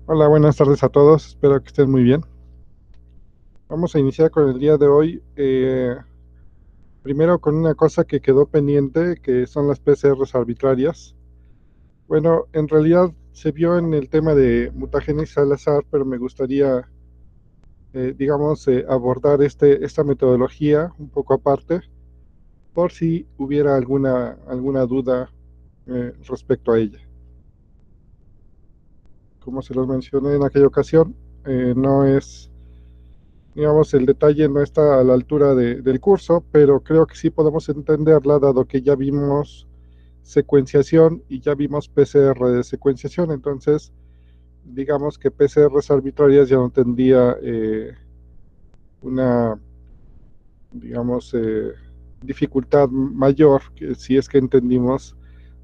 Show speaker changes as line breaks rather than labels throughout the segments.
Hola, buenas tardes a todos, espero que estén muy bien. Vamos a iniciar con el día de hoy, primero con una cosa que quedó pendiente, que son las PCRs arbitrarias. Bueno, en realidad se vio en el tema de mutagénesis al azar, pero me gustaría, digamos, abordar esta metodología un poco aparte, por si hubiera alguna duda respecto a ella. Como se los mencioné en aquella ocasión, no es, digamos, el detalle no está a la altura del curso, pero creo que sí podemos entenderla dado que ya vimos secuenciación y ya vimos PCR de secuenciación. Entonces, digamos que PCRs arbitrarias ya no tendría una, digamos, dificultad mayor que si es que entendimos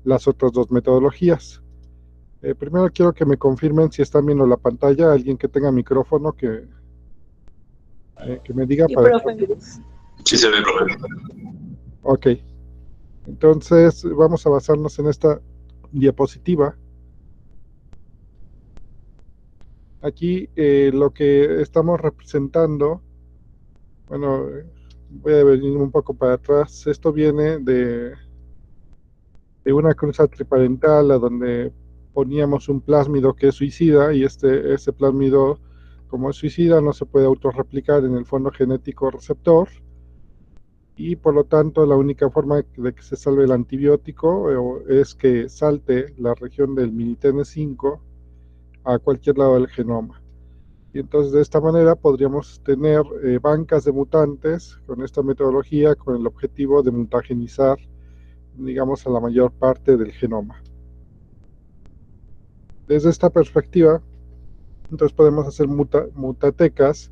las otras dos metodologías. Primero quiero que me confirmen si están viendo la pantalla, alguien que tenga micrófono que me diga
Sí,
para...
profe.
Sí se ve, profe.
Ok, entonces vamos a basarnos en esta diapositiva. Aquí lo que estamos representando, bueno, voy a venir un poco para atrás. Esto viene de una cruza triparental a donde poníamos un plásmido que es suicida y este plásmido, como es suicida, no se puede autorreplicar en el fondo genético receptor y por lo tanto la única forma de que se salve el antibiótico es que salte la región del minitene-5 a cualquier lado del genoma. Y entonces de esta manera podríamos tener bancas de mutantes con esta metodología con el objetivo de mutagenizar, digamos, a la mayor parte del genoma. Desde esta perspectiva, entonces podemos hacer mutatecas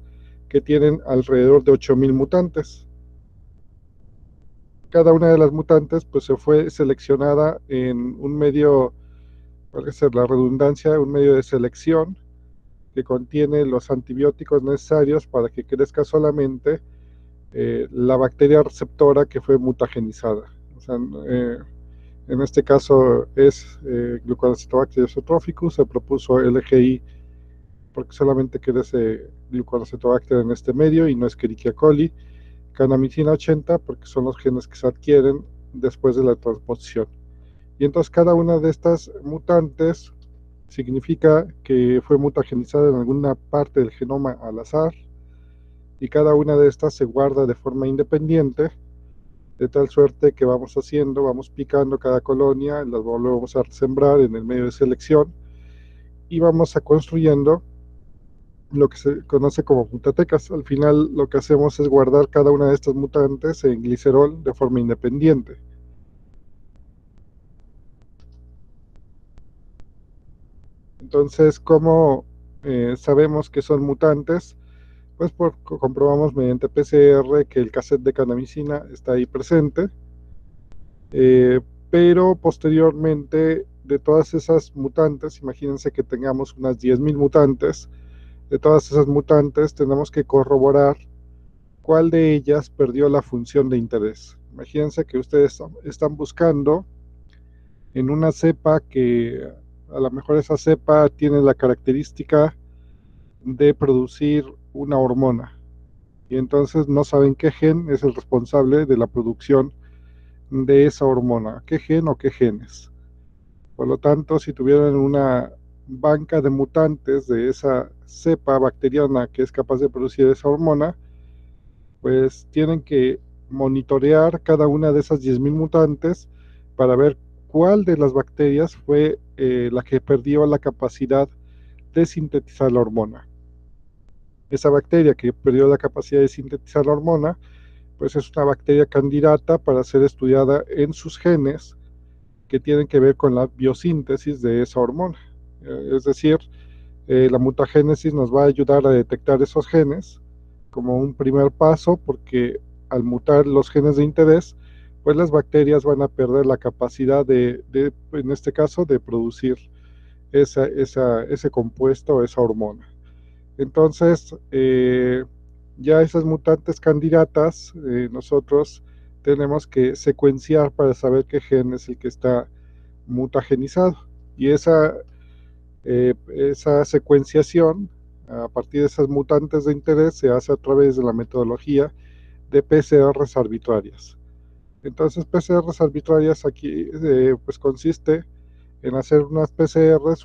que tienen alrededor de 8000 mutantes. Cada una de las mutantes pues se fue seleccionada en un medio, puede ser la redundancia, un medio de selección que contiene los antibióticos necesarios para que crezca solamente la bacteria receptora que fue mutagenizada. O sea, en este caso es Glucoacetobacter eusotropicus, se propuso LGI porque solamente crece Glucoacetobacter en este medio y no Escherichia coli, Kanamicina 80 porque son los genes que se adquieren después de la transposición. Y entonces cada una de estas mutantes significa que fue mutagenizada en alguna parte del genoma al azar y cada una de estas se guarda de forma independiente, de tal suerte que vamos picando cada colonia, las volvemos a sembrar en el medio de selección y vamos a construyendo lo que se conoce como mutatecas. Al final lo que hacemos es guardar cada una de estas mutantes en glicerol de forma independiente. Entonces, ¿cómo sabemos que son mutantes? Pues comprobamos mediante PCR que el cassette de kanamicina está ahí presente, pero posteriormente de todas esas mutantes, imagínense que tengamos unas 10.000 mutantes, de todas esas mutantes tenemos que corroborar cuál de ellas perdió la función de interés. Imagínense que ustedes están buscando en una cepa que a lo mejor esa cepa tiene la característica de producir una hormona y entonces no saben qué gen es el responsable de la producción de esa hormona, qué gen o qué genes. Por lo tanto, si tuvieran una banca de mutantes de esa cepa bacteriana que es capaz de producir esa hormona, pues tienen que monitorear cada una de esas 10.000 mutantes para ver cuál de las bacterias fue la que perdió la capacidad de sintetizar la hormona. Esa bacteria que perdió la capacidad de sintetizar la hormona, pues es una bacteria candidata para ser estudiada en sus genes que tienen que ver con la biosíntesis de esa hormona. Es decir, la mutagénesis nos va a ayudar a detectar esos genes como un primer paso porque al mutar los genes de interés, pues las bacterias van a perder la capacidad en este caso, de producir ese compuesto o esa hormona. Entonces, ya esas mutantes candidatas, nosotros tenemos que secuenciar para saber qué gen es el que está mutagenizado. Y Esa secuenciación a partir de esas mutantes de interés se hace a través de la metodología de PCRs arbitrarias. Entonces, PCRs arbitrarias aquí pues consiste en hacer unas PCRs,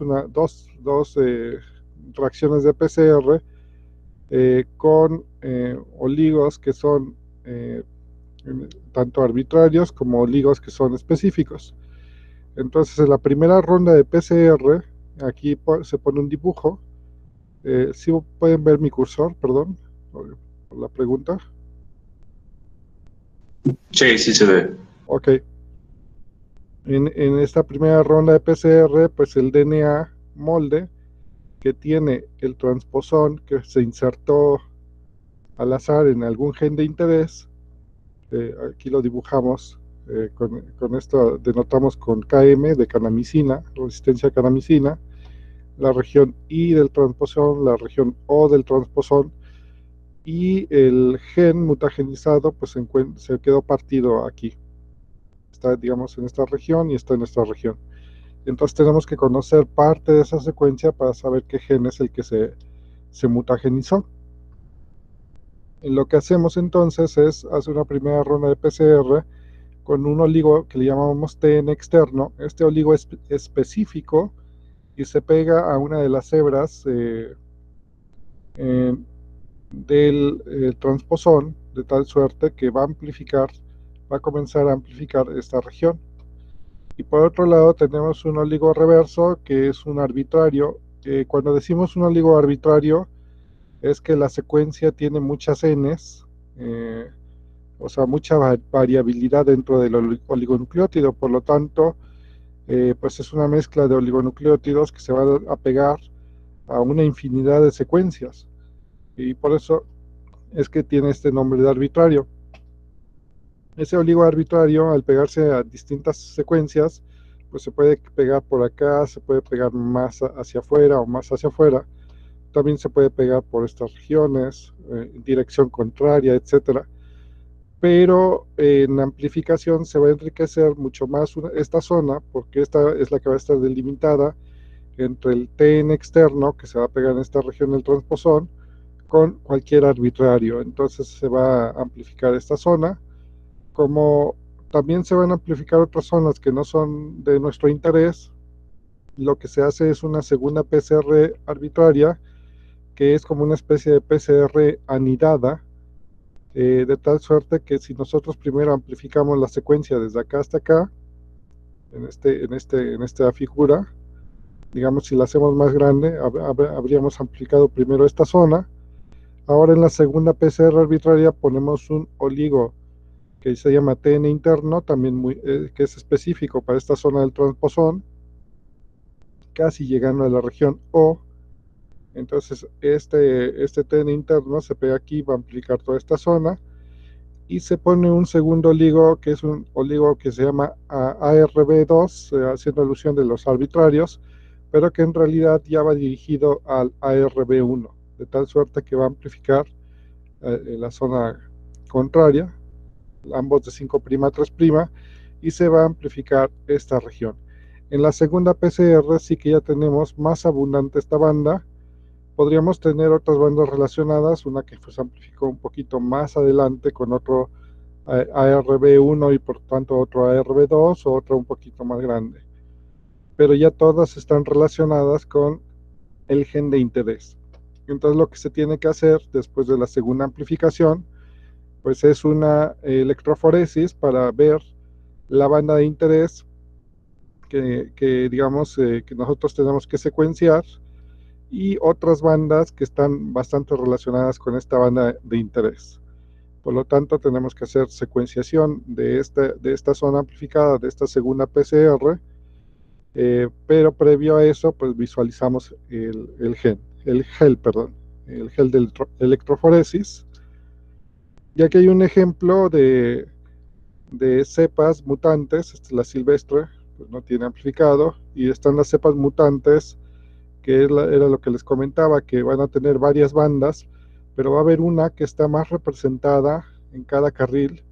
dos reacciones de PCR con oligos que son tanto arbitrarios como oligos que son específicos. Entonces, en la primera ronda de PCR, aquí se pone un dibujo. ¿Sí pueden ver mi cursor? Perdón por la pregunta.
Sí, sí se ve.
Ok. En esta primera ronda de PCR, pues el DNA molde que tiene el transposón que se insertó al azar en algún gen de interés, aquí lo dibujamos, con esto denotamos con KM de canamicina, resistencia a canamicina, la región I del transposón, la región O del transposón, y el gen mutagenizado pues se quedó partido aquí. Está, digamos, en esta región y está en esta región. Entonces tenemos que conocer parte de esa secuencia para saber qué gen es el que se mutagenizó. Y lo que hacemos entonces es hacer una primera ronda de PCR con un oligo que le llamamos TN externo. Este oligo es específico y se pega a una de las hebras del transposón, de tal suerte que va a comenzar a amplificar esta región. Y por otro lado tenemos un oligo reverso que es un arbitrario. Cuando decimos un oligo arbitrario es que la secuencia tiene muchas Ns, o sea, mucha variabilidad dentro del oligonucleótido. Por lo tanto, pues es una mezcla de oligonucleótidos que se va a pegar a una infinidad de secuencias. Y por eso es que tiene este nombre de arbitrario. Ese oligo arbitrario, al pegarse a distintas secuencias, pues se puede pegar por acá, se puede pegar más hacia afuera o más hacia afuera. También se puede pegar por estas regiones, en dirección contraria, etcétera. Pero en amplificación se va a enriquecer mucho más esta zona, porque esta es la que va a estar delimitada entre el TN externo, que se va a pegar en esta región del transposón, con cualquier arbitrario. Entonces se va a amplificar esta zona, como también se van a amplificar otras zonas que no son de nuestro interés. Lo que se hace es una segunda PCR arbitraria, que es como una especie de PCR anidada, de tal suerte que si nosotros primero amplificamos la secuencia desde acá hasta acá, en esta figura, digamos, si la hacemos más grande, habríamos amplificado primero esta zona. Ahora en la segunda PCR arbitraria ponemos un oligo que se llama TN interno, también que es específico para esta zona del transposón, casi llegando a la región O. Entonces este TN interno se pega aquí, va a amplificar toda esta zona, y se pone un segundo oligo, que es un oligo que se llama ARB2, haciendo alusión de los arbitrarios, pero que en realidad ya va dirigido al ARB1, de tal suerte que va a amplificar en la zona contraria, ambos de 5' a 3', y se va a amplificar esta región. En la segunda PCR sí que ya tenemos más abundante esta banda. Podríamos tener otras bandas relacionadas, una que se amplificó un poquito más adelante con otro ARB1 y por tanto otro ARB2 o otro un poquito más grande. Pero ya todas están relacionadas con el gen de interés. Entonces lo que se tiene que hacer después de la segunda amplificación, pues es una electroforesis para ver la banda de interés que digamos que nosotros tenemos que secuenciar, y otras bandas que están bastante relacionadas con esta banda de interés. Por lo tanto, tenemos que hacer secuenciación de esta zona amplificada, de esta segunda PCR, pero previo a eso, pues visualizamos el gel de electroforesis. Y aquí hay un ejemplo de cepas mutantes. Esta es la silvestre, pues no tiene amplificado, y están las cepas mutantes, que era lo que les comentaba, que van a tener varias bandas, pero va a haber una que está más representada en cada carril,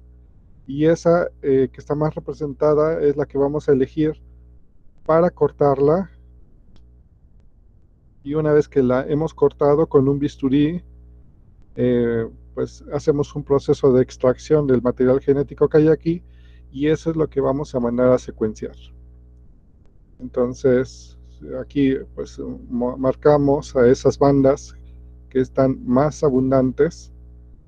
y esa que está más representada es la que vamos a elegir para cortarla y una vez que la hemos cortado con un bisturí, pues hacemos un proceso de extracción del material genético que hay aquí, y eso es lo que vamos a mandar a secuenciar. Entonces, aquí pues marcamos a esas bandas que están más abundantes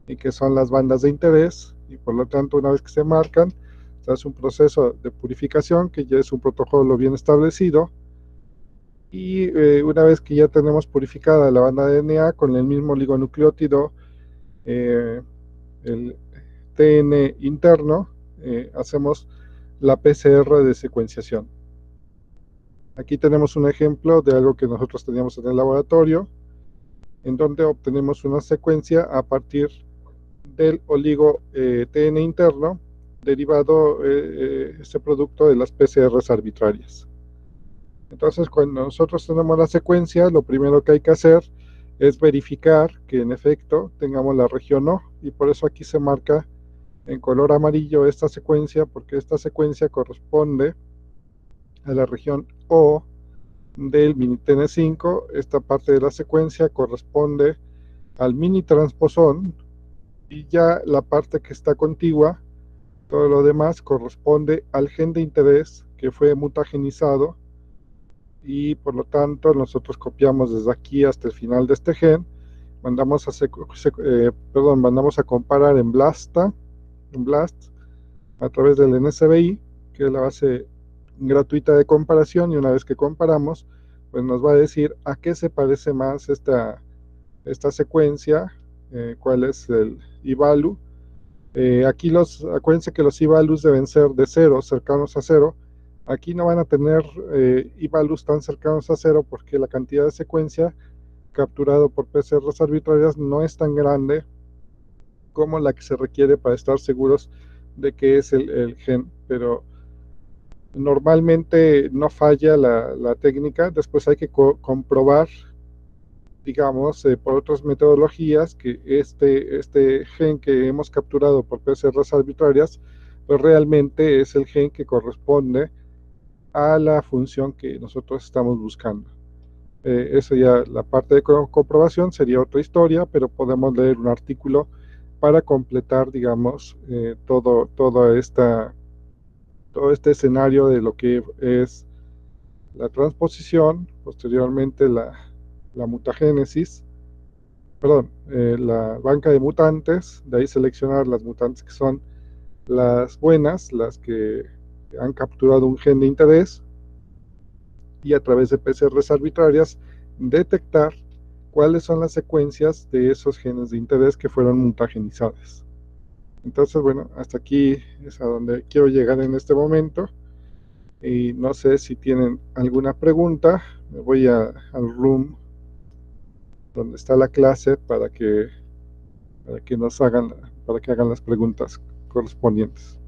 y que son las bandas de interés, y por lo tanto una vez que se marcan, se hace un proceso de purificación que ya es un protocolo bien establecido, y una vez que ya tenemos purificada la banda de DNA con el mismo oligonucleótido, el TN interno, hacemos la PCR de secuenciación. Aquí tenemos un ejemplo de algo que nosotros teníamos en el laboratorio, en donde obtenemos una secuencia a partir del oligo TN interno, derivado este producto de las PCRs arbitrarias. Entonces, cuando nosotros tenemos la secuencia, lo primero que hay que hacer es verificar que en efecto tengamos la región O, y por eso aquí se marca en color amarillo esta secuencia, porque esta secuencia corresponde a la región O del mini TN5. Esta parte de la secuencia corresponde al mini transposón, y ya la parte que está contigua, todo lo demás corresponde al gen de interés que fue mutagenizado, y por lo tanto nosotros copiamos desde aquí hasta el final de este gen, mandamos a comparar en BLAST a través del NSBI, que es la base gratuita de comparación, y una vez que comparamos, pues nos va a decir a qué se parece más esta secuencia, cuál es el eValu. Aquí acuérdense que los eValus deben ser de 0, cercanos a 0. Aquí no van a tener eValus tan cercanos a 0 porque la cantidad de secuencia capturado por PCRs arbitrarias no es tan grande como la que se requiere para estar seguros de que es el gen, pero normalmente no falla la técnica. Después hay que comprobar, digamos, por otras metodologías, que este gen que hemos capturado por PCRs arbitrarias, pues realmente es el gen que corresponde a la función que nosotros estamos buscando. Eso ya, la parte de comprobación sería otra historia, pero podemos leer un artículo para completar, digamos, todo este escenario de lo que es la transposición, posteriormente la mutagénesis, perdón, la banca de mutantes, de ahí seleccionar las mutantes que son las buenas, las que han capturado un gen de interés, y a través de PCRs arbitrarias detectar cuáles son las secuencias de esos genes de interés que fueron mutagenizadas. Entonces, bueno, hasta aquí es a donde quiero llegar en este momento, y no sé si tienen alguna pregunta. Me voy al room donde está la clase para que hagan las preguntas correspondientes.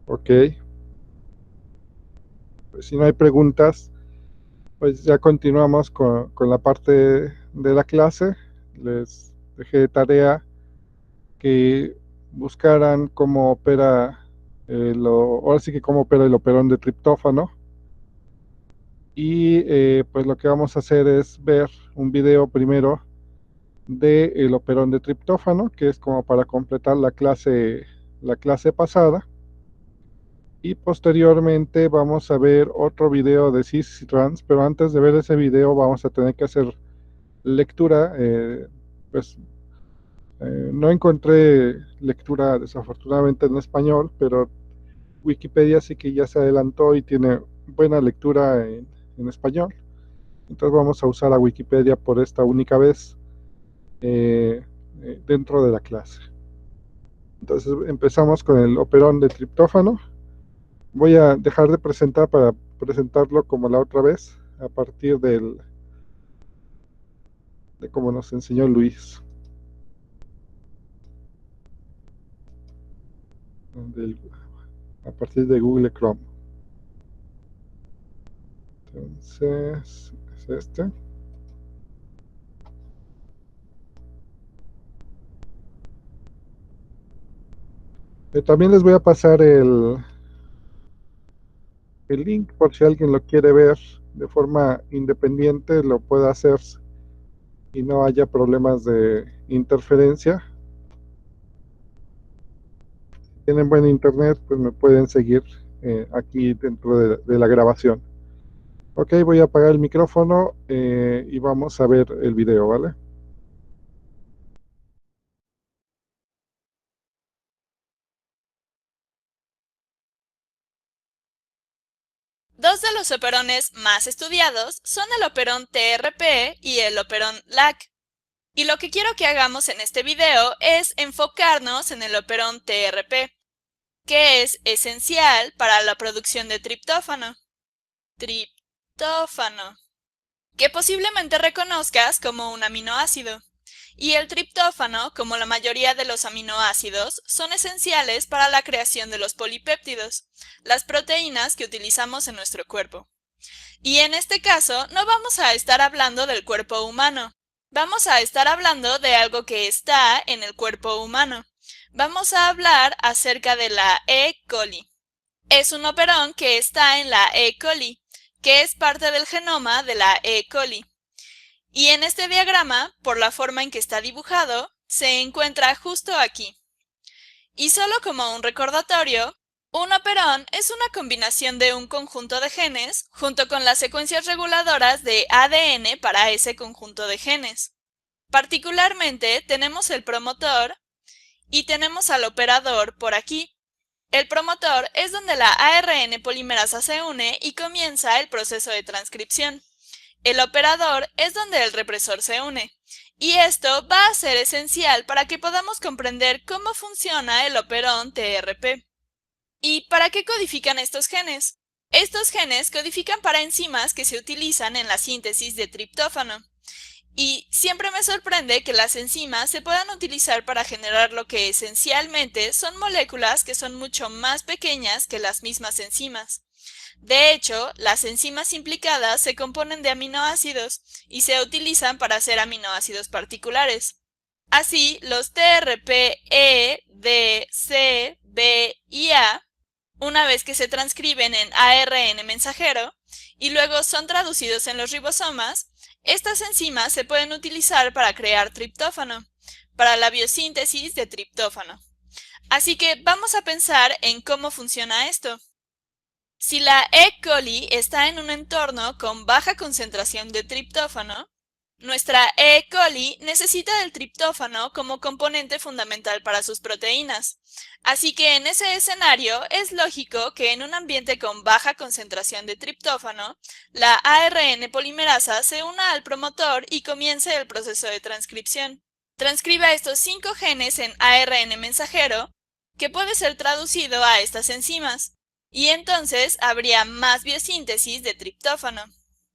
Ok, pues si no hay preguntas, pues ya continuamos con la parte de la clase. Les dejé de tarea que buscaran cómo opera ahora sí que cómo opera el operón de triptófano, y pues lo que vamos a hacer es ver un video primero del operón de triptófano, que es como para completar la clase pasada, y posteriormente vamos a ver otro video de cis y trans, pero antes de ver ese video vamos a tener que hacer lectura. Pues no encontré lectura desafortunadamente en español, pero Wikipedia sí que ya se adelantó y tiene buena lectura en español. Entonces vamos a usar a Wikipedia por esta única vez dentro de la clase. Entonces empezamos con el operón de triptófano. Voy a dejar de presentar para presentarlo como la otra vez, a partir de como nos enseñó Luis. A partir de Google Chrome. Entonces, es este. También les voy a pasar el link por si alguien lo quiere ver de forma independiente, lo pueda hacer y no haya problemas de interferencia. Si tienen buen internet, pues me pueden seguir aquí dentro de la grabación. Ok, voy a apagar el micrófono y vamos a ver el video, ¿vale?
Dos de los operones más estudiados son el operón TRP y el operón LAC. Y lo que quiero que hagamos en este video es enfocarnos en el operón TRP, que es esencial para la producción de triptófano. Triptófano, que posiblemente reconozcas como un aminoácido. Y el triptófano, como la mayoría de los aminoácidos, son esenciales para la creación de los polipéptidos, las proteínas que utilizamos en nuestro cuerpo. Y en este caso no vamos a estar hablando del cuerpo humano, vamos a estar hablando de algo que está en el cuerpo humano. Vamos a hablar acerca de la E. coli. Es un operón que está en la E. coli, que es parte del genoma de la E. coli. Y en este diagrama, por la forma en que está dibujado, se encuentra justo aquí. Y solo como un recordatorio, un operón es una combinación de un conjunto de genes junto con las secuencias reguladoras de ADN para ese conjunto de genes. Particularmente tenemos el promotor y tenemos al operador por aquí. El promotor es donde la ARN polimerasa se une y comienza el proceso de transcripción. El operador es donde el represor se une. Y esto va a ser esencial para que podamos comprender cómo funciona el operón TRP. ¿Y para qué codifican estos genes? Estos genes codifican para enzimas que se utilizan en la síntesis de triptófano. Y siempre me sorprende que las enzimas se puedan utilizar para generar lo que esencialmente son moléculas que son mucho más pequeñas que las mismas enzimas. De hecho, las enzimas implicadas se componen de aminoácidos y se utilizan para hacer aminoácidos particulares. Así, los TRP, E, D, C, B y A, una vez que se transcriben en ARN mensajero y luego son traducidos en los ribosomas, estas enzimas se pueden utilizar para crear triptófano, para la biosíntesis de triptófano. Así que vamos a pensar en cómo funciona esto. Si la E. coli está en un entorno con baja concentración de triptófano, nuestra E. coli necesita del triptófano como componente fundamental para sus proteínas. Así que en ese escenario es lógico que en un ambiente con baja concentración de triptófano, la ARN polimerasa se una al promotor y comience el proceso de transcripción. Transcriba estos 5 genes en ARN mensajero, que puede ser traducido a estas enzimas. Y entonces habría más biosíntesis de triptófano.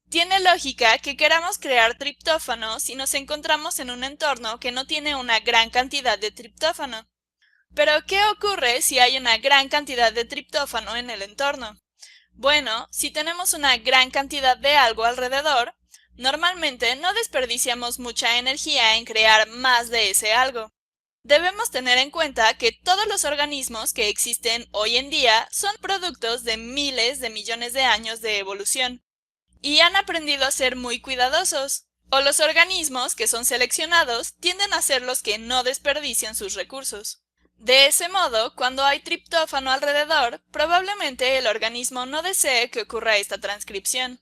Tiene lógica que queramos crear triptófano si nos encontramos en un entorno que no tiene una gran cantidad de triptófano. Pero, ¿qué ocurre si hay una gran cantidad de triptófano en el entorno? Bueno, si tenemos una gran cantidad de algo alrededor, normalmente no desperdiciamos mucha energía en crear más de ese algo. Debemos tener en cuenta que todos los organismos que existen hoy en día son productos de miles de millones de años de evolución y han aprendido a ser muy cuidadosos, o los organismos que son seleccionados tienden a ser los que no desperdician sus recursos. De ese modo, cuando hay triptófano alrededor, probablemente el organismo no desee que ocurra esta transcripción.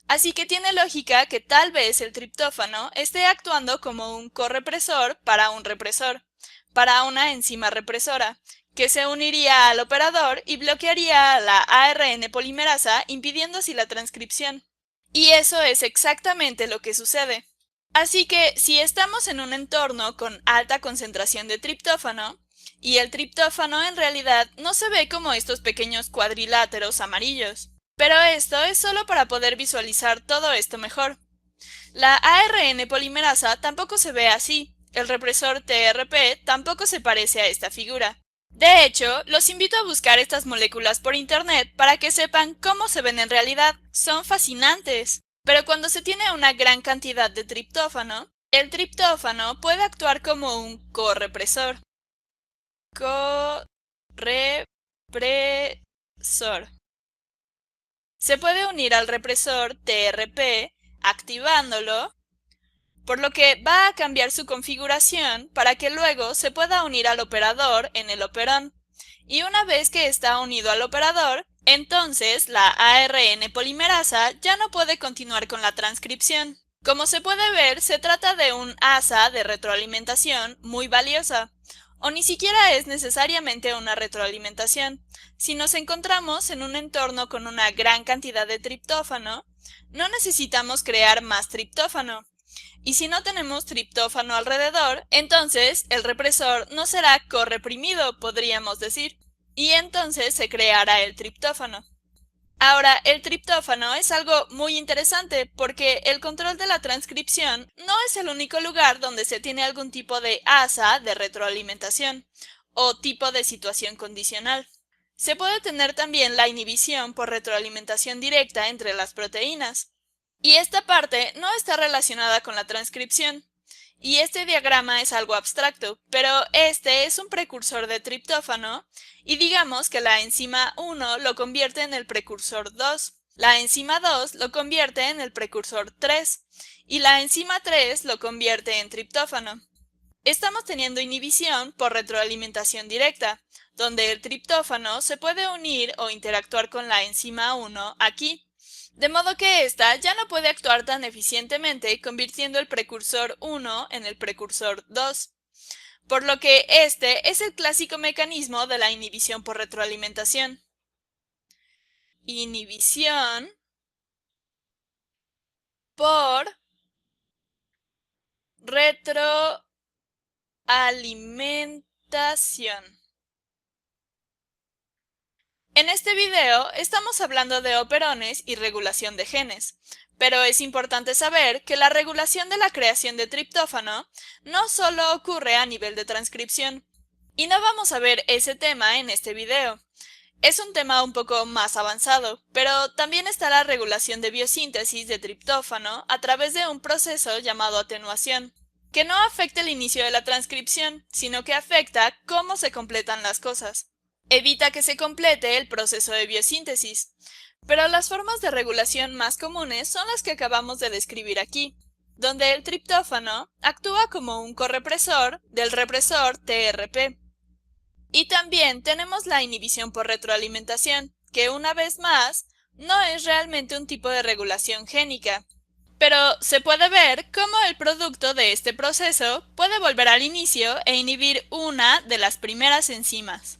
Así que tiene lógica que tal vez el triptófano esté actuando como un correpresor para un represor, para una enzima represora, que se uniría al operador y bloquearía a la ARN polimerasa impidiendo así la transcripción. Y eso es exactamente lo que sucede. Así que si estamos en un entorno con alta concentración de triptófano, y el triptófano en realidad no se ve como estos pequeños cuadriláteros amarillos. Pero esto es solo para poder visualizar todo esto mejor. La ARN polimerasa tampoco se ve así. El represor TRP tampoco se parece a esta figura. De hecho, los invito a buscar estas moléculas por internet para que sepan cómo se ven en realidad. Son fascinantes. Pero cuando se tiene una gran cantidad de triptófano, el triptófano puede actuar como un correpresor. Correpresor. Se puede unir al represor TRP activándolo, por lo que va a cambiar su configuración para que luego se pueda unir al operador en el operón. Y una vez que está unido al operador, entonces la ARN polimerasa ya no puede continuar con la transcripción. Como se puede ver, se trata de un asa de retroalimentación muy valiosa. O ni siquiera es necesariamente una retroalimentación. Si nos encontramos en un entorno con una gran cantidad de triptófano, no necesitamos crear más triptófano. Y si no tenemos triptófano alrededor, entonces el represor no será correprimido, podríamos decir. Y entonces se creará el triptófano. Ahora, el triptófano es algo muy interesante porque el control de la transcripción no es el único lugar donde se tiene algún tipo de asa de retroalimentación o tipo de situación condicional. Se puede tener también la inhibición por retroalimentación directa entre las proteínas. Y esta parte no está relacionada con la transcripción. Y este diagrama es algo abstracto, pero este es un precursor de triptófano y digamos que la enzima 1 lo convierte en el precursor 2, la enzima 2 lo convierte en el precursor 3 y la enzima 3 lo convierte en triptófano. Estamos teniendo inhibición por retroalimentación directa, donde el triptófano se puede unir o interactuar con la enzima 1 aquí. De modo que ésta ya no puede actuar tan eficientemente convirtiendo el precursor 1 en el precursor 2. Por lo que este es el clásico mecanismo de la inhibición por retroalimentación. Inhibición por retroalimentación. En este video estamos hablando de operones y regulación de genes, pero es importante saber que la regulación de la creación de triptófano no solo ocurre a nivel de transcripción. Y no vamos a ver ese tema en este video. Es un tema un poco más avanzado, pero también está la regulación de biosíntesis de triptófano a través de un proceso llamado atenuación, que no afecta el inicio de la transcripción, sino que afecta cómo se completan las cosas. Evita que se complete el proceso de biosíntesis, pero las formas de regulación más comunes son las que acabamos de describir aquí, donde el triptófano actúa como un correpresor del represor TRP. Y también tenemos la inhibición por retroalimentación, que una vez más, no es realmente un tipo de regulación génica. Pero se puede ver cómo el producto de este proceso puede volver al inicio e inhibir una de las primeras enzimas.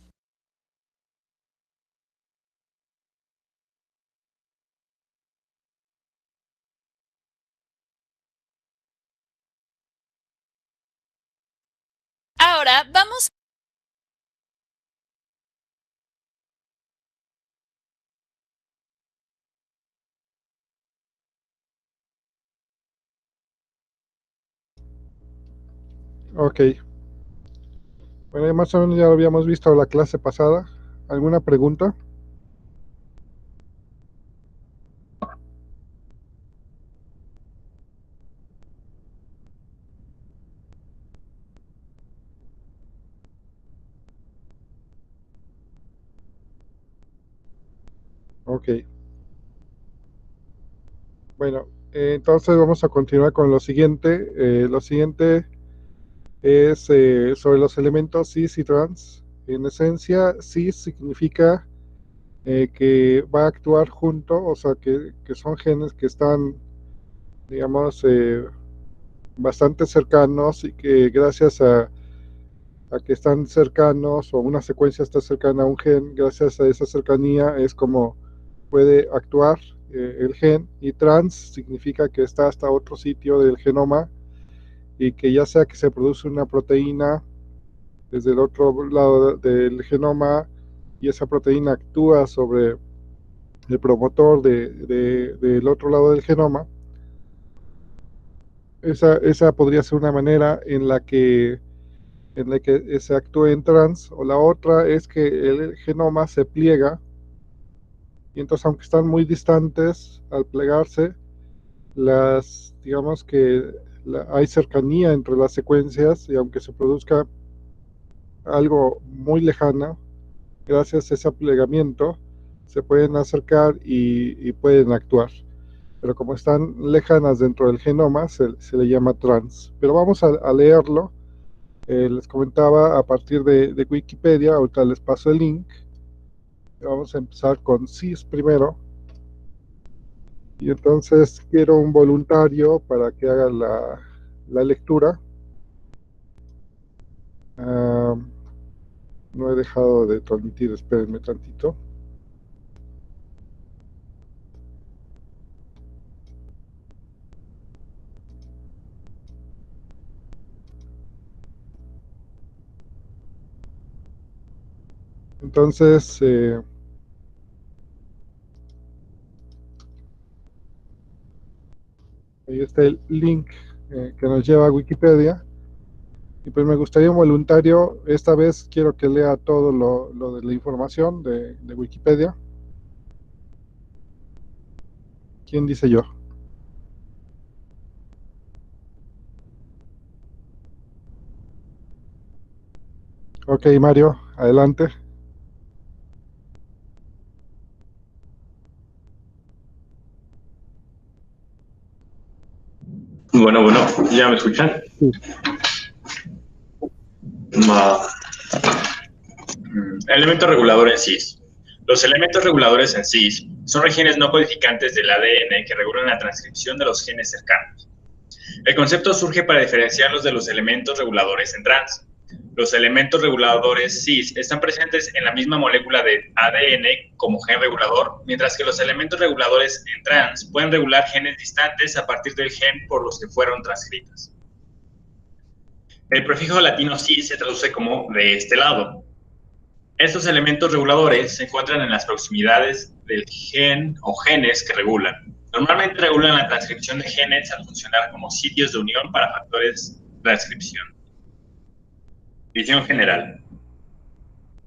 Ahora vamos.
Ok. Bueno, más o menos ya lo habíamos visto la clase pasada. ¿Alguna pregunta? Ok. Bueno, entonces vamos a continuar con lo siguiente. Lo siguiente es sobre los elementos cis y trans. En esencia, cis significa que va a actuar junto, o sea, que son genes que están, digamos, bastante cercanos y que gracias a que están cercanos o una secuencia está cercana a un gen, gracias a esa cercanía es como puede actuar el gen, y trans significa que está hasta otro sitio del genoma y que ya sea que se produce una proteína desde el otro lado del genoma y esa proteína actúa sobre el promotor del otro lado del genoma, esa podría ser una manera en la que en la que se actúe en trans, o la otra es que el genoma se pliega, y entonces aunque están muy distantes, al plegarse, digamos que hay cercanía entre las secuencias, y aunque se produzca algo muy lejano, gracias a ese plegamiento, se pueden acercar y pueden actuar. Pero como están lejanas dentro del genoma, se le llama trans. Pero vamos a leerlo. Les comentaba a partir de Wikipedia, ahorita les paso el link. Vamos a empezar con cis primero. Y entonces quiero un voluntario para que haga la lectura. No he dejado de transmitir, espérenme tantito. Entonces, ahí está el link que nos lleva a Wikipedia. Y pues me gustaría un voluntario. Esta vez quiero que lea todo lo de la información de Wikipedia. ¿Quién dice yo? Ok, Mario, adelante.
Bueno, ¿ya me escuchan?
Sí.
Elementos reguladores en cis. Los elementos reguladores en cis son regiones no codificantes del ADN que regulan la transcripción de los genes cercanos. El concepto surge para diferenciarlos de los elementos reguladores en trans. Los elementos reguladores cis están presentes en la misma molécula de ADN como gen regulador, mientras que los elementos reguladores en trans pueden regular genes distantes a partir del gen por los que fueron transcritos. El prefijo latino cis se traduce como de este lado. Estos elementos reguladores se encuentran en las proximidades del gen o genes que regulan. Normalmente regulan la transcripción de genes al funcionar como sitios de unión para factores de transcripción. Visión general.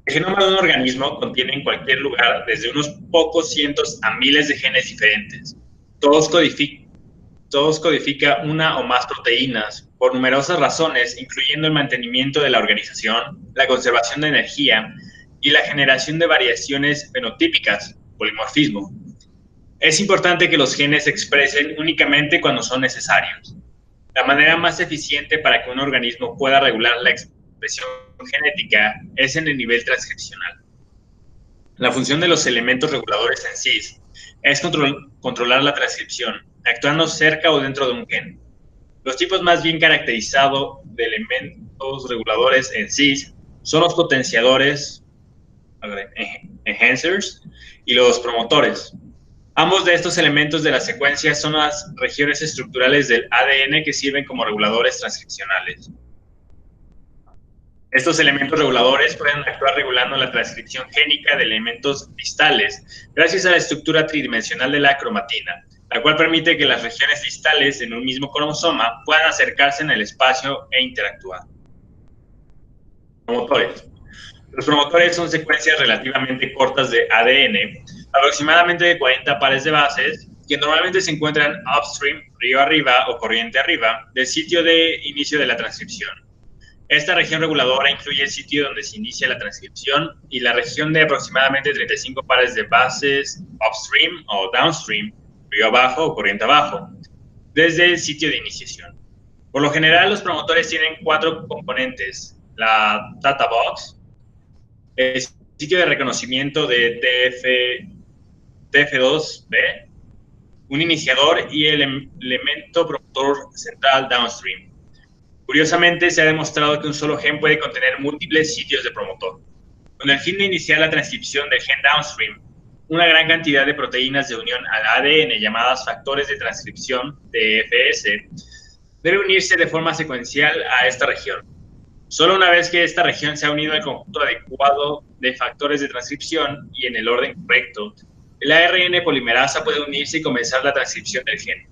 El genoma de un organismo contiene en cualquier lugar desde unos pocos cientos a miles de genes diferentes. Todos codifica una o más proteínas por numerosas razones, incluyendo el mantenimiento de la organización, la conservación de energía y la generación de variaciones fenotípicas, polimorfismo. Es importante que los genes se expresen únicamente cuando son necesarios. La manera más eficiente para que un organismo pueda regular la expresión genética es en el nivel transcripcional. La función de los elementos reguladores en cis es controlar la transcripción, actuando cerca o dentro de un gen. Los tipos más bien caracterizados de elementos reguladores en cis son los potenciadores, enhancers, y los promotores. Ambos de estos elementos de la secuencia son las regiones estructurales del ADN que sirven como reguladores transcripcionales. Estos elementos reguladores pueden actuar regulando la transcripción génica de elementos distales gracias a la estructura tridimensional de la cromatina, la cual permite que las regiones distales en un mismo cromosoma puedan acercarse en el espacio e interactuar. Promotores. Los promotores son secuencias relativamente cortas de ADN, aproximadamente de 40 pares de bases, que normalmente se encuentran upstream, río arriba o corriente arriba, del sitio de inicio de la transcripción. Esta región reguladora incluye el sitio donde se inicia la transcripción y la región de aproximadamente 35 pares de bases upstream o downstream, río abajo o corriente abajo, desde el sitio de iniciación. Por lo general, los promotores tienen 4 componentes: la data box, el sitio de reconocimiento de TF2B, un iniciador y el elemento promotor central downstream. Curiosamente, se ha demostrado que un solo gen puede contener múltiples sitios de promotor. Con el fin de iniciar la transcripción del gen downstream, una gran cantidad de proteínas de unión al ADN llamadas factores de transcripción, TFS, debe unirse de forma secuencial a esta región. Solo una vez que esta región se ha unido al conjunto adecuado de factores de transcripción y en el orden correcto, el ARN polimerasa puede unirse y comenzar la transcripción del gen.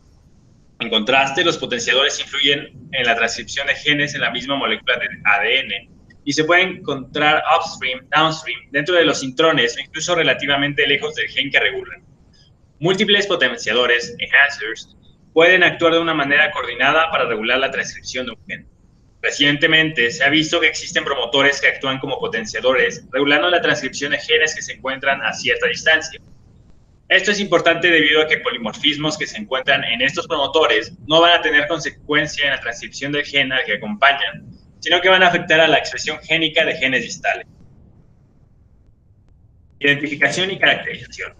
En contraste, los potenciadores influyen en la transcripción de genes en la misma molécula de ADN y se pueden encontrar upstream, downstream, dentro de los intrones o incluso relativamente lejos del gen que regulan. Múltiples potenciadores, enhancers, pueden actuar de una manera coordinada para regular la transcripción de un gen. Recientemente se ha visto que existen promotores que actúan como potenciadores, regulando la transcripción de genes que se encuentran a cierta distancia. Esto es importante debido a que polimorfismos que se encuentran en estos promotores no van a tener consecuencia en la transcripción del gen al que acompañan, sino que van a afectar a la expresión génica de genes distales. Identificación y caracterización.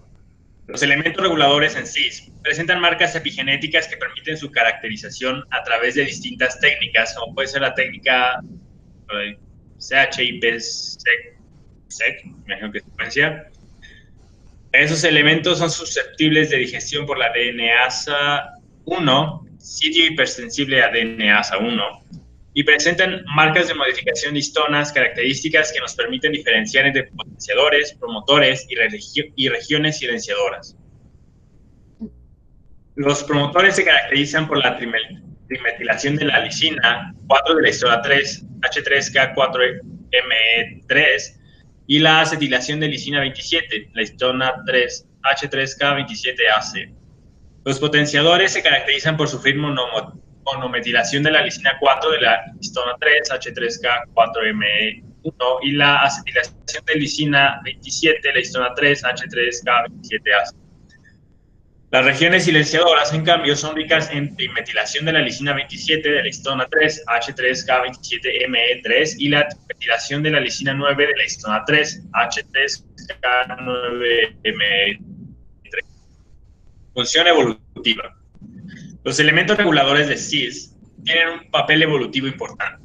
Los elementos reguladores en sí presentan marcas epigenéticas que permiten su caracterización a través de distintas técnicas, como puede ser la técnica CHIP-SEQ, imagino que es secuencia. Esos elementos son susceptibles de digestión por la DNasa 1, sitio hipersensible a DNasa 1, y presentan marcas de modificación de histonas, características que nos permiten diferenciar entre potenciadores, promotores y regiones silenciadoras. Los promotores se caracterizan por la trimetilación de la lisina 4 de la histona 3, H3K4ME3, y la acetilación de lisina 27, la histona 3, H3K27AC. Los potenciadores se caracterizan por sufrir monometilación de la lisina 4 de la histona 3, H3K4ME1, y la acetilación de lisina 27, la histona 3, H3K27AC. Las regiones silenciadoras, en cambio, son ricas en trimetilación de la lisina 27 de la histona 3, H3K27ME3, y la trimetilación de la lisina 9 de la histona 3, H3K9ME3. Función evolutiva. Los elementos reguladores de cis tienen un papel evolutivo importante.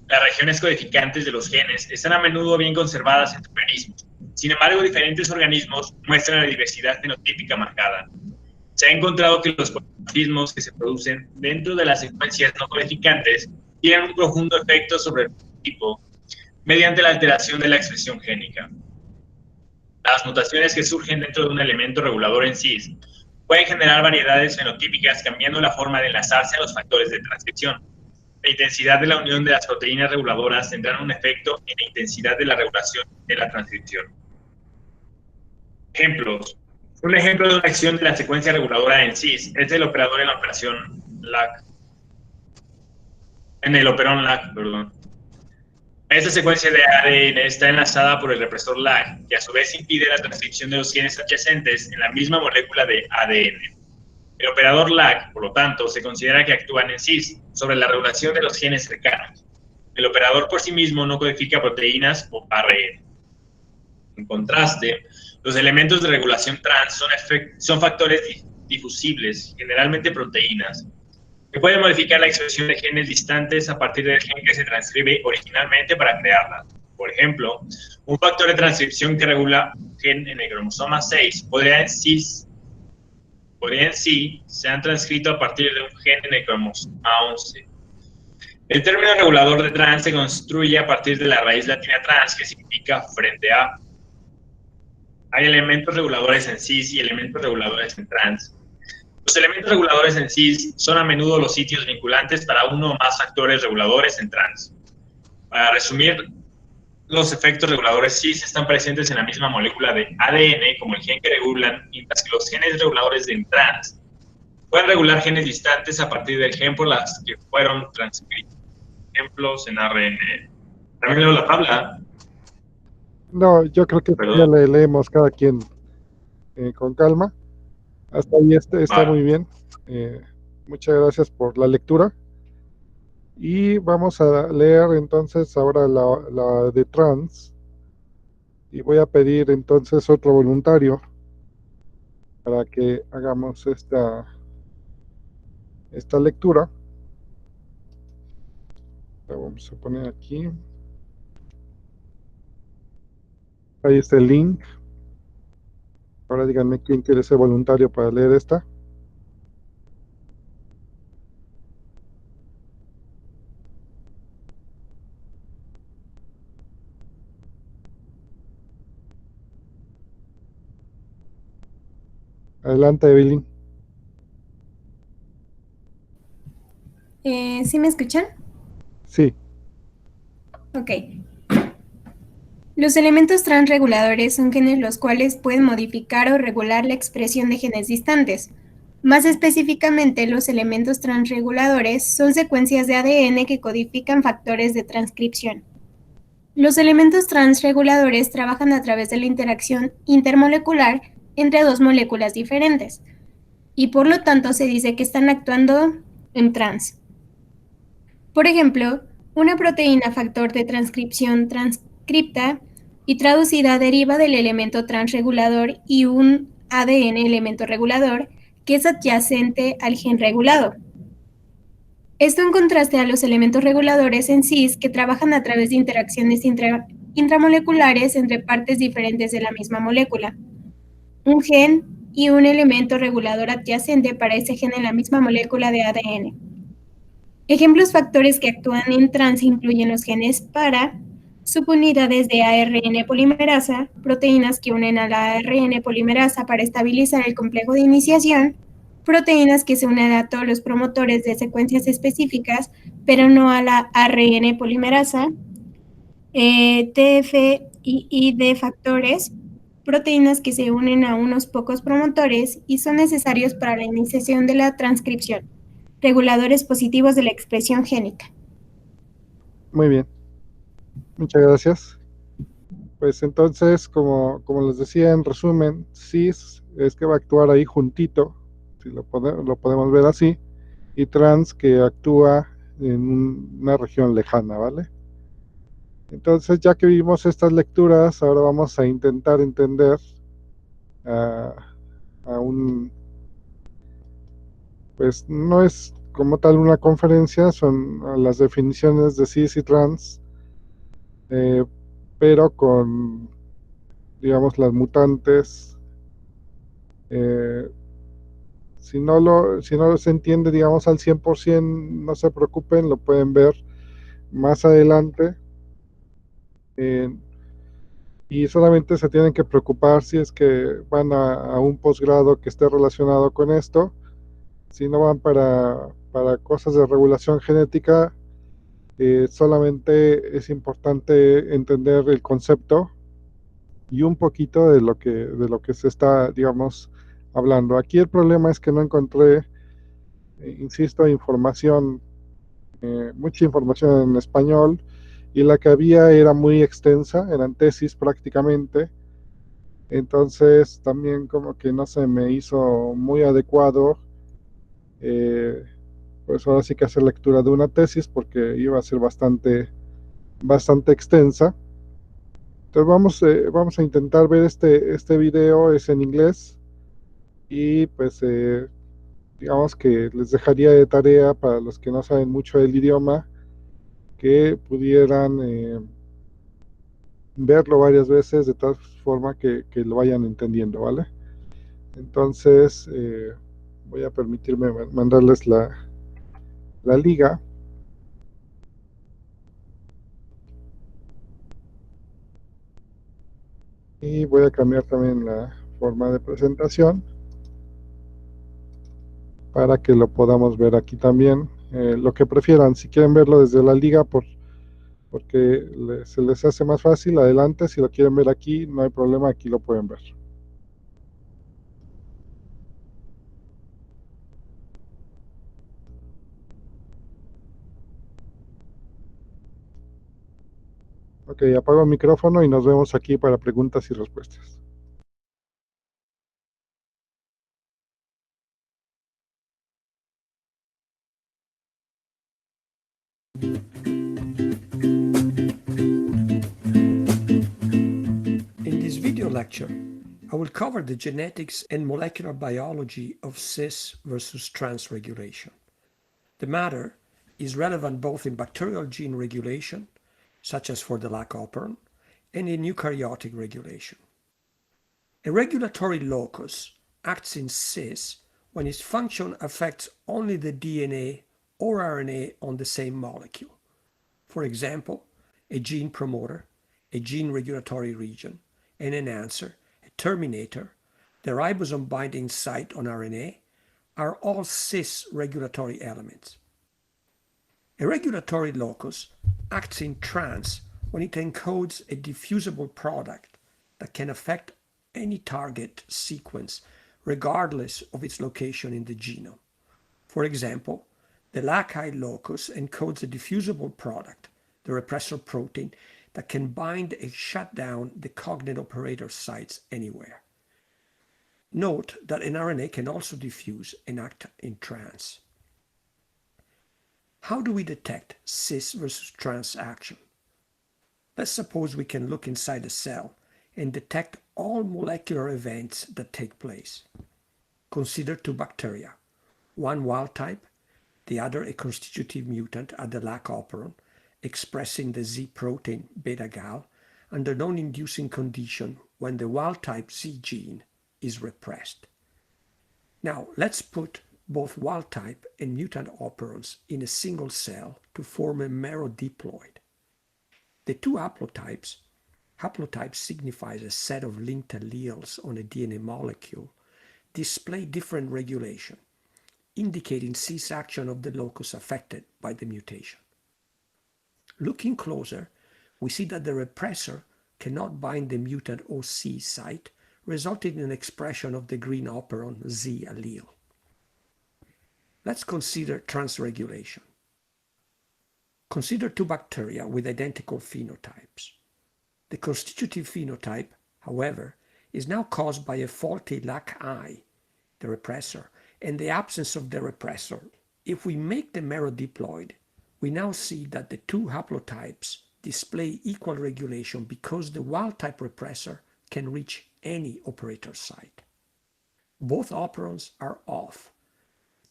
Las regiones codificantes de los genes están a menudo bien conservadas en organismos. Sin embargo, diferentes organismos muestran la diversidad fenotípica marcada. Se ha encontrado que los polimorfismos que se producen dentro de las secuencias no codificantes tienen un profundo efecto sobre el fenotipo mediante la alteración de la expresión génica. Las mutaciones que surgen dentro de un elemento regulador en cis pueden generar variedades fenotípicas cambiando la forma de enlazarse a los factores de transcripción. La intensidad de la unión de las proteínas reguladoras tendrá un efecto en la intensidad de la regulación de la transcripción. Ejemplos. Un ejemplo de una acción de la secuencia reguladora en cis es el operador en la operación LAC. En el operón LAC, perdón. Esta secuencia de ADN está enlazada por el represor LAC, que a su vez impide la transcripción de los genes adyacentes en la misma molécula de ADN. El operador LAC, por lo tanto, se considera que actúan en cis sobre la regulación de los genes cercanos. El operador por sí mismo no codifica proteínas o ARN. En contraste, los elementos de regulación trans son factores difusibles, generalmente proteínas, que pueden modificar la expresión de genes distantes a partir del gen que se transcribe originalmente para crearla. Por ejemplo, un factor de transcripción que regula un gen en el cromosoma 6 podría en sí ser transcrito a partir de un gen en el cromosoma 11. El término regulador de trans se construye a partir de la raíz latina trans, que significa frente a. Hay elementos reguladores en cis y elementos reguladores en trans. Los elementos reguladores en cis son a menudo los sitios vinculantes para uno o más factores reguladores en trans. Para resumir, los efectos reguladores cis están presentes en la misma molécula de ADN como el gen que regulan, mientras que los genes reguladores en trans pueden regular genes distantes a partir del gen por las que fueron transcritos. Ejemplos en ARN. ¿También leo la tabla?
No, yo creo que ya le leemos cada quien con calma. Hasta ahí está muy bien. Muchas gracias por la lectura. Y vamos a leer entonces ahora la de trans. Y voy a pedir entonces otro voluntario para que hagamos esta lectura. La vamos a poner aquí. Ahí está el link. Ahora díganme quién quiere ser voluntario para leer esta. Adelante, Evelyn.
¿Sí me escuchan?
Sí,
Ok. Los elementos transreguladores son genes los cuales pueden modificar o regular la expresión de genes distantes. Más específicamente, los elementos transreguladores son secuencias de ADN que codifican factores de transcripción. Los elementos transreguladores trabajan a través de la interacción intermolecular entre dos moléculas diferentes, y por lo tanto se dice que están actuando en trans. Por ejemplo, una proteína factor de transcripción transcripta y traducida deriva del elemento transregulador y un ADN elemento regulador que es adyacente al gen regulado. Esto en contraste a los elementos reguladores en cis que trabajan a través de interacciones intramoleculares entre partes diferentes de la misma molécula. Un gen y un elemento regulador adyacente para ese gen en la misma molécula de ADN. Ejemplos factores que actúan en trans incluyen los genes para, subunidades de ARN polimerasa, proteínas que unen a la ARN polimerasa para estabilizar el complejo de iniciación, proteínas que se unen a todos los promotores de secuencias específicas, pero no a la ARN polimerasa, TF y ID factores, proteínas que se unen a unos pocos promotores y son necesarios para la iniciación de la transcripción, reguladores positivos de la expresión génica.
muy bien. Muchas gracias. Pues entonces, como les decía en resumen, cis es que va a actuar ahí juntito, si lo podemos ver así, y trans que actúa en una región lejana, ¿vale? Entonces, ya que vimos estas lecturas, ahora vamos a intentar entender a, a un, pues no es como tal una conferencia, son las definiciones de cis y trans, pero con, digamos, las mutantes. Si no se entiende, digamos, al 100%, no se preocupen, lo pueden ver más adelante. Eh, y solamente se tienen que preocupar si es que van a un posgrado que esté relacionado con esto. Si no van para cosas de regulación genética, solamente es importante entender el concepto y un poquito de lo que se está, digamos, hablando. Aquí el problema es que no encontré, insisto, mucha información en español, y la que había era muy extensa, eran tesis prácticamente. Entonces también como que no se me hizo muy adecuado, pues ahora sí que hacer lectura de una tesis porque iba a ser bastante extensa. Entonces vamos a intentar ver este video, es en inglés, y pues digamos que les dejaría de tarea para los que no saben mucho del idioma que pudieran verlo varias veces de tal forma que lo vayan entendiendo, ¿vale? Entonces voy a permitirme mandarles la liga. Y voy a cambiar también la forma de presentación para que lo podamos ver aquí también. Lo que prefieran, si quieren verlo desde la liga porque se les hace más fácil, adelante. Si lo quieren ver aquí, no hay problema, aquí lo pueden ver. Ok, apago el micrófono y nos vemos aquí para preguntas y respuestas.
In this video lecture, I will cover the genetics and molecular biology of cis versus trans regulation. The matter is relevant both in bacterial gene regulation, such as for the lac operon, and in eukaryotic regulation. A regulatory locus acts in cis when its function affects only the DNA or RNA on the same molecule. For example, a gene promoter, a gene regulatory region, an enhancer, a terminator, the ribosome binding site on RNA are all cis regulatory elements. A regulatory locus acts in trans when it encodes a diffusible product that can affect any target sequence regardless of its location in the genome. For example, the LACI locus encodes a diffusible product, the repressor protein, that can bind and shut down the cognate operator sites anywhere. Note that an RNA can also diffuse and act in trans. How do we detect cis versus trans action? Let's suppose we can look inside a cell and detect all molecular events that take place. Consider two bacteria, one wild type, the other a constitutive mutant at the lac operon, expressing the Z protein beta-gal under non-inducing condition when the wild type Z gene is repressed. Now let's put both wild type and mutant operons in a single cell to form a merodiploid. The two haplotypes signifies a set of linked alleles on a DNA molecule, display different regulation, indicating cis action of the locus affected by the mutation. Looking closer, we see that the repressor cannot bind the mutant OC site, resulting in an expression of the green operon Z allele. Let's consider transregulation. Consider two bacteria with identical phenotypes. The constitutive phenotype, however, is now caused by a faulty LAC-I, the repressor, and the absence of the repressor. If we make the merodiploid, we now see that the two haplotypes display equal regulation because the wild-type repressor can reach any operator site. Both operons are off.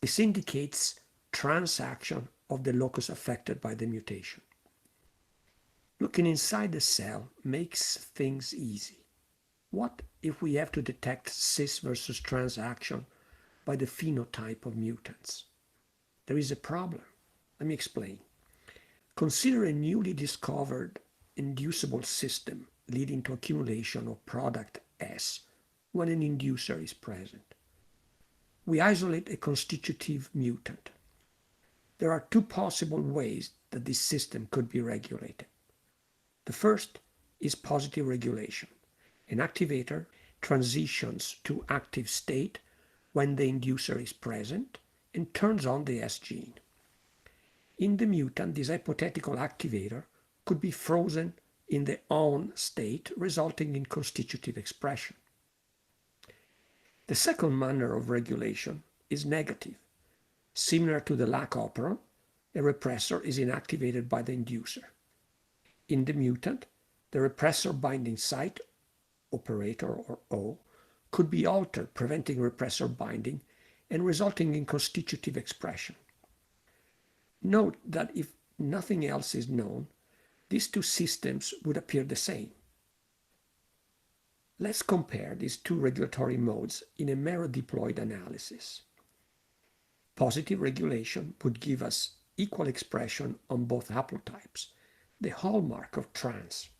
This indicates transaction of the locus affected by the mutation. Looking inside the cell makes things easy. What if we have to detect cis versus trans action by the phenotype of mutants? There is a problem. Let me explain. Consider a newly discovered inducible system leading to accumulation of product S when an inducer is present. We isolate a constitutive mutant. There are two possible ways that this system could be regulated. The first is positive regulation. An activator transitions to active state when the inducer is present and turns on the S gene. In the mutant, this hypothetical activator could be frozen in the on state, resulting in constitutive expression. The second manner of regulation is negative. Similar to the lac operon, a repressor is inactivated by the inducer. In the mutant, the repressor binding site, operator or O, could be altered, preventing repressor binding and resulting in constitutive expression. Note that if nothing else is known, these two systems would appear the same. Let's compare these two regulatory modes in a merodiploid analysis. Positive regulation would give us equal expression on both haplotypes, the hallmark of trans.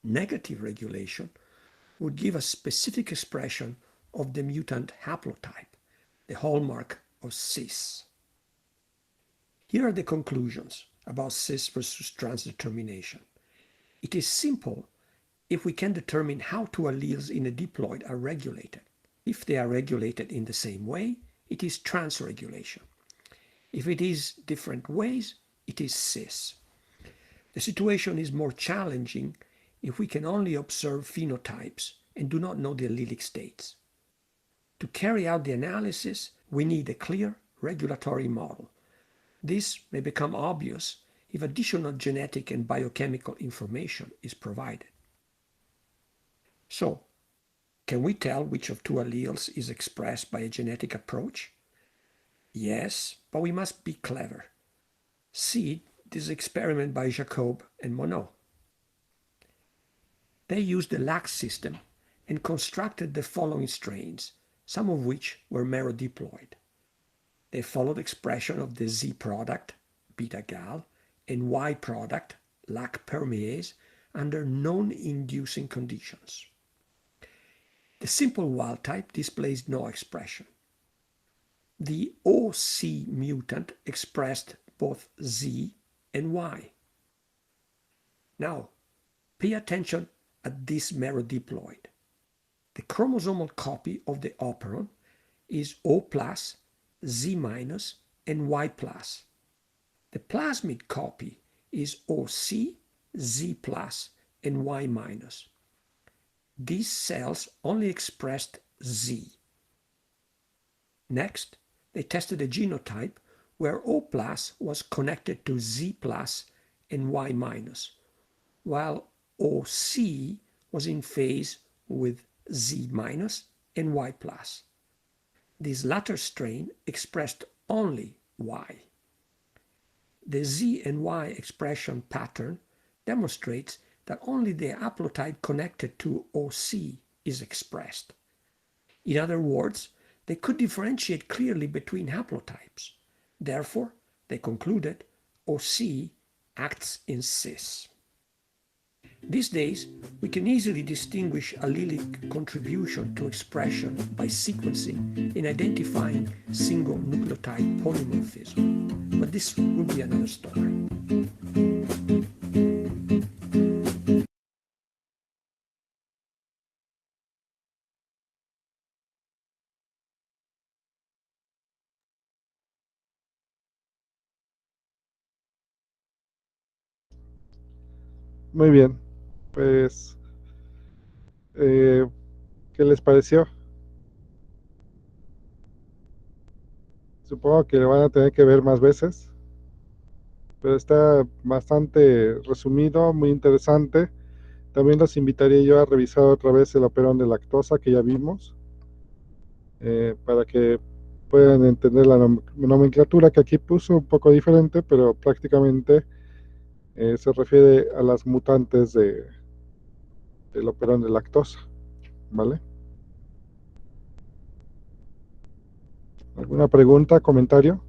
Negative regulation would give us specific expression of the mutant haplotype, the hallmark of cis. Here are the conclusions about cis versus trans determination. It is simple if we can determine how two alleles in a diploid are regulated. If they are regulated in the same way, it is transregulation. If it is different ways, it is cis. The situation is more challenging if we can only observe phenotypes and do not know the allelic states. To carry out the analysis, we need a clear regulatory model. This may become obvious if additional genetic and biochemical information is provided. So, can we tell which of two alleles is expressed by a genetic approach? Yes, but we must be clever. See this experiment by Jacob and Monod. They used the LAC system and constructed the following strains, some of which were merodiploid. They followed expression of the Z product, beta-gal, and Y product, LAC permease, under non-inducing conditions. The simple wild type displays no expression. The OC mutant expressed both Z and Y. Now, pay attention at this merodiploid. The chromosomal copy of the operon is O plus, Z minus, and Y plus. The plasmid copy is OC, Z plus, and Y minus. These cells only expressed Z. Next, they tested a genotype where O plus was connected to Z plus and Y minus, while OC was in phase with Z minus and Y plus. This latter strain expressed only Y. The Z and Y expression pattern demonstrates that only the haplotype connected to OC is expressed. In other words, they could differentiate clearly between haplotypes. Therefore, they concluded OC acts in cis. These days, we can easily distinguish allelic contribution to expression by sequencing and identifying single nucleotide polymorphism, but this will be another story.
Muy bien, pues, ¿qué les pareció? Supongo que lo van a tener que ver más veces, pero está bastante resumido, muy interesante. También los invitaría yo a revisar otra vez el operón de lactosa que ya vimos, para que puedan entender la nomenclatura que aquí puso, un poco diferente, pero prácticamente se refiere a las mutantes del operón de lactosa, ¿vale? ¿Alguna pregunta, comentario?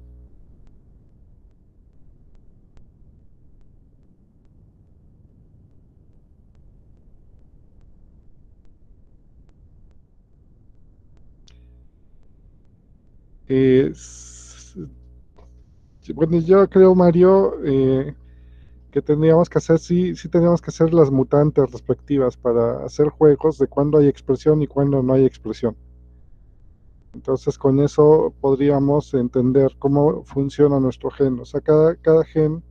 Bueno, yo creo, Mario, que tendríamos que hacer, sí tendríamos que hacer las mutantes respectivas para hacer juegos de cuándo hay expresión y cuándo no hay expresión. Entonces, con eso podríamos entender cómo funciona nuestro gen. O sea, cada gen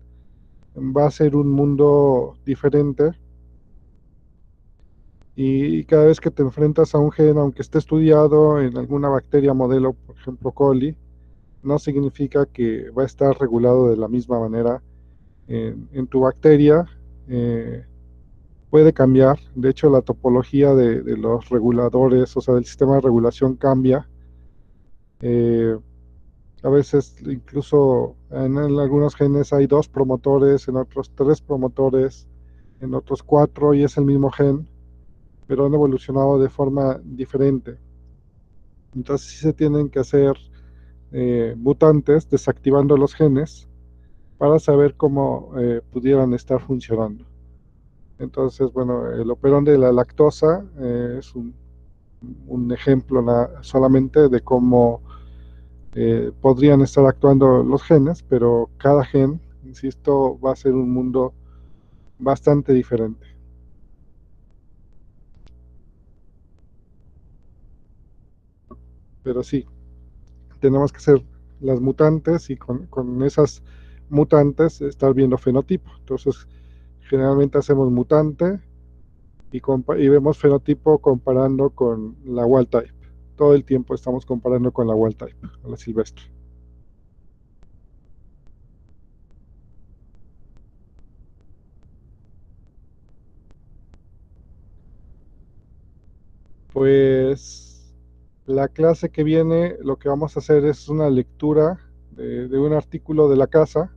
va a ser un mundo diferente, y cada vez que te enfrentas a un gen, aunque esté estudiado en alguna bacteria modelo, por ejemplo coli, no significa que va a estar regulado de la misma manera en tu bacteria. Puede cambiar. De hecho, la topología de los reguladores, o sea, del sistema de regulación cambia. A veces incluso en algunos genes hay 2 promotores, en otros 3 promotores, en otros 4, y es el mismo gen, pero han evolucionado de forma diferente. Entonces sí se tienen que hacer mutantes desactivando los genes para saber cómo pudieran estar funcionando. Entonces, bueno, el operón de la lactosa es un ejemplo solamente de cómo podrían estar actuando los genes, pero cada gen, insisto, va a ser un mundo bastante diferente. Pero sí, tenemos que hacer las mutantes y con esas mutantes estar viendo fenotipo. Entonces, generalmente hacemos mutante y vemos fenotipo comparando con la wild type. Todo el tiempo estamos comparando con la wild type, con la silvestre. Pues la clase que viene, lo que vamos a hacer es una lectura de un artículo de la casa,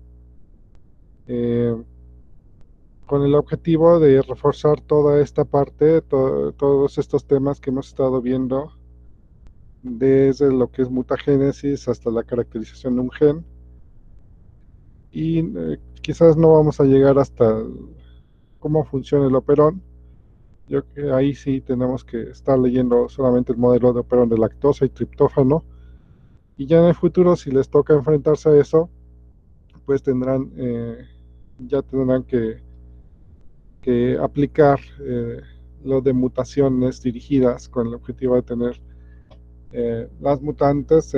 con el objetivo de reforzar toda esta parte, todos estos temas que hemos estado viendo, desde lo que es mutagénesis hasta la caracterización de un gen. Y quizás no vamos a llegar hasta cómo funciona el operón. Yo creo que ahí sí tenemos que estar leyendo solamente el modelo de operón de lactosa y triptófano. Y ya en el futuro, si les toca enfrentarse a eso, pues ya tendrán que aplicar lo de mutaciones dirigidas con el objetivo de tener las mutantes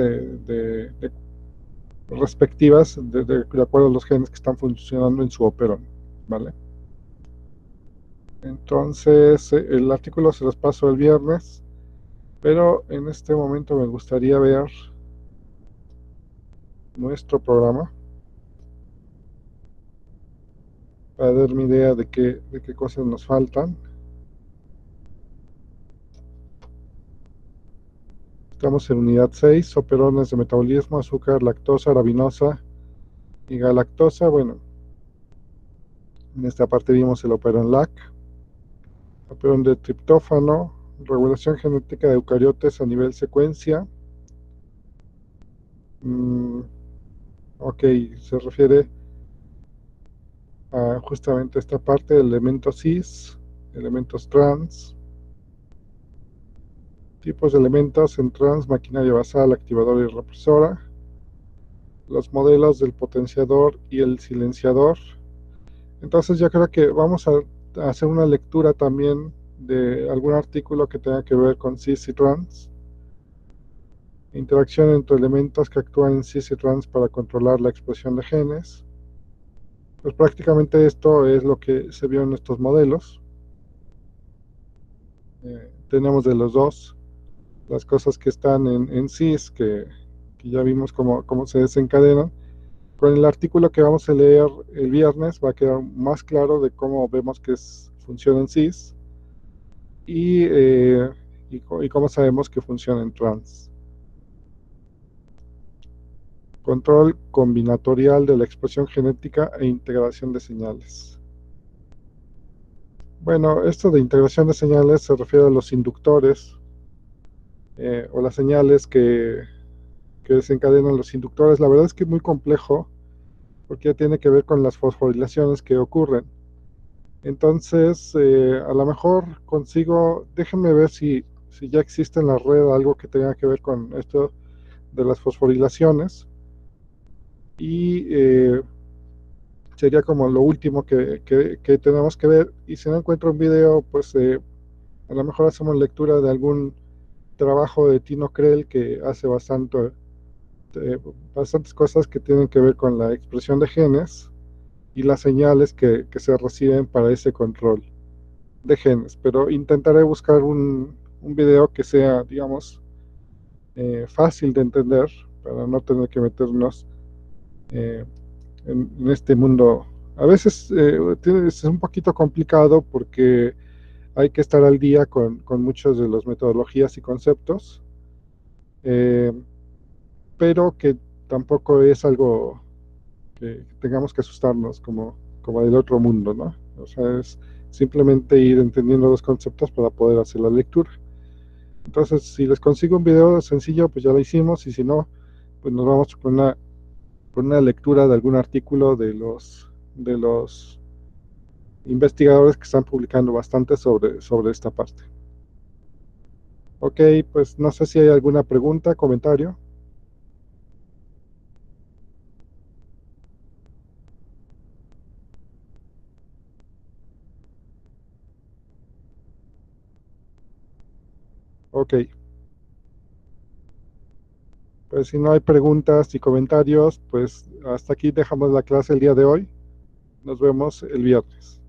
respectivas de acuerdo a los genes que están funcionando en su operón, ¿vale? Entonces, el artículo se los paso el viernes, pero en este momento me gustaría ver nuestro programa para darme idea de qué cosas nos faltan. Estamos en unidad 6, operones de metabolismo, azúcar, lactosa, arabinosa y galactosa. Bueno, en esta parte vimos el operón LAC, operón de triptófano, regulación genética de eucariotes a nivel secuencia. Ok, se refiere a justamente esta parte de elementos cis, elementos trans, tipos de elementos en trans, maquinaria basal, activadora y represora, los modelos del potenciador y el silenciador. Entonces yo creo que vamos a hacer una lectura también de algún artículo que tenga que ver con cis y trans, interacción entre elementos que actúan en cis y trans para controlar la expresión de genes. Pues prácticamente esto es lo que se vio en estos modelos. Tenemos de los dos las cosas que están en cis, que ya vimos cómo se desencadenan. Con el artículo que vamos a leer el viernes va a quedar más claro de cómo vemos que funciona en cis y cómo sabemos que funciona en trans. Control combinatorial de la expresión genética e integración de señales. Bueno, esto de integración de señales se refiere a los inductores o las señales que desencadenan los inductores. La verdad es que es muy complejo porque ya tiene que ver con las fosforilaciones que ocurren. Entonces, a lo mejor déjenme ver si ya existe en la red algo que tenga que ver con esto de las fosforilaciones. Y sería como lo último que tenemos que ver. Y si no encuentro un video, pues a lo mejor hacemos lectura de algún trabajo de Tino Krell que hace bastantes cosas que tienen que ver con la expresión de genes y las señales que se reciben para ese control de genes. Pero intentaré buscar un video que sea, digamos, fácil de entender para no tener que meternos en este mundo. A veces es un poquito complicado porque hay que estar al día con muchos de las metodologías y conceptos, pero que tampoco es algo que tengamos que asustarnos como del otro mundo, ¿no? O sea, es simplemente ir entendiendo los conceptos para poder hacer la lectura. Entonces, si les consigo un video sencillo, pues ya lo hicimos, y si no, pues nos vamos con una lectura de algún artículo de los investigadores que están publicando bastante sobre esta parte. Ok, pues no sé si hay alguna pregunta, comentario. Ok. Pues si no hay preguntas y comentarios, pues hasta aquí dejamos la clase el día de hoy. Nos vemos el viernes.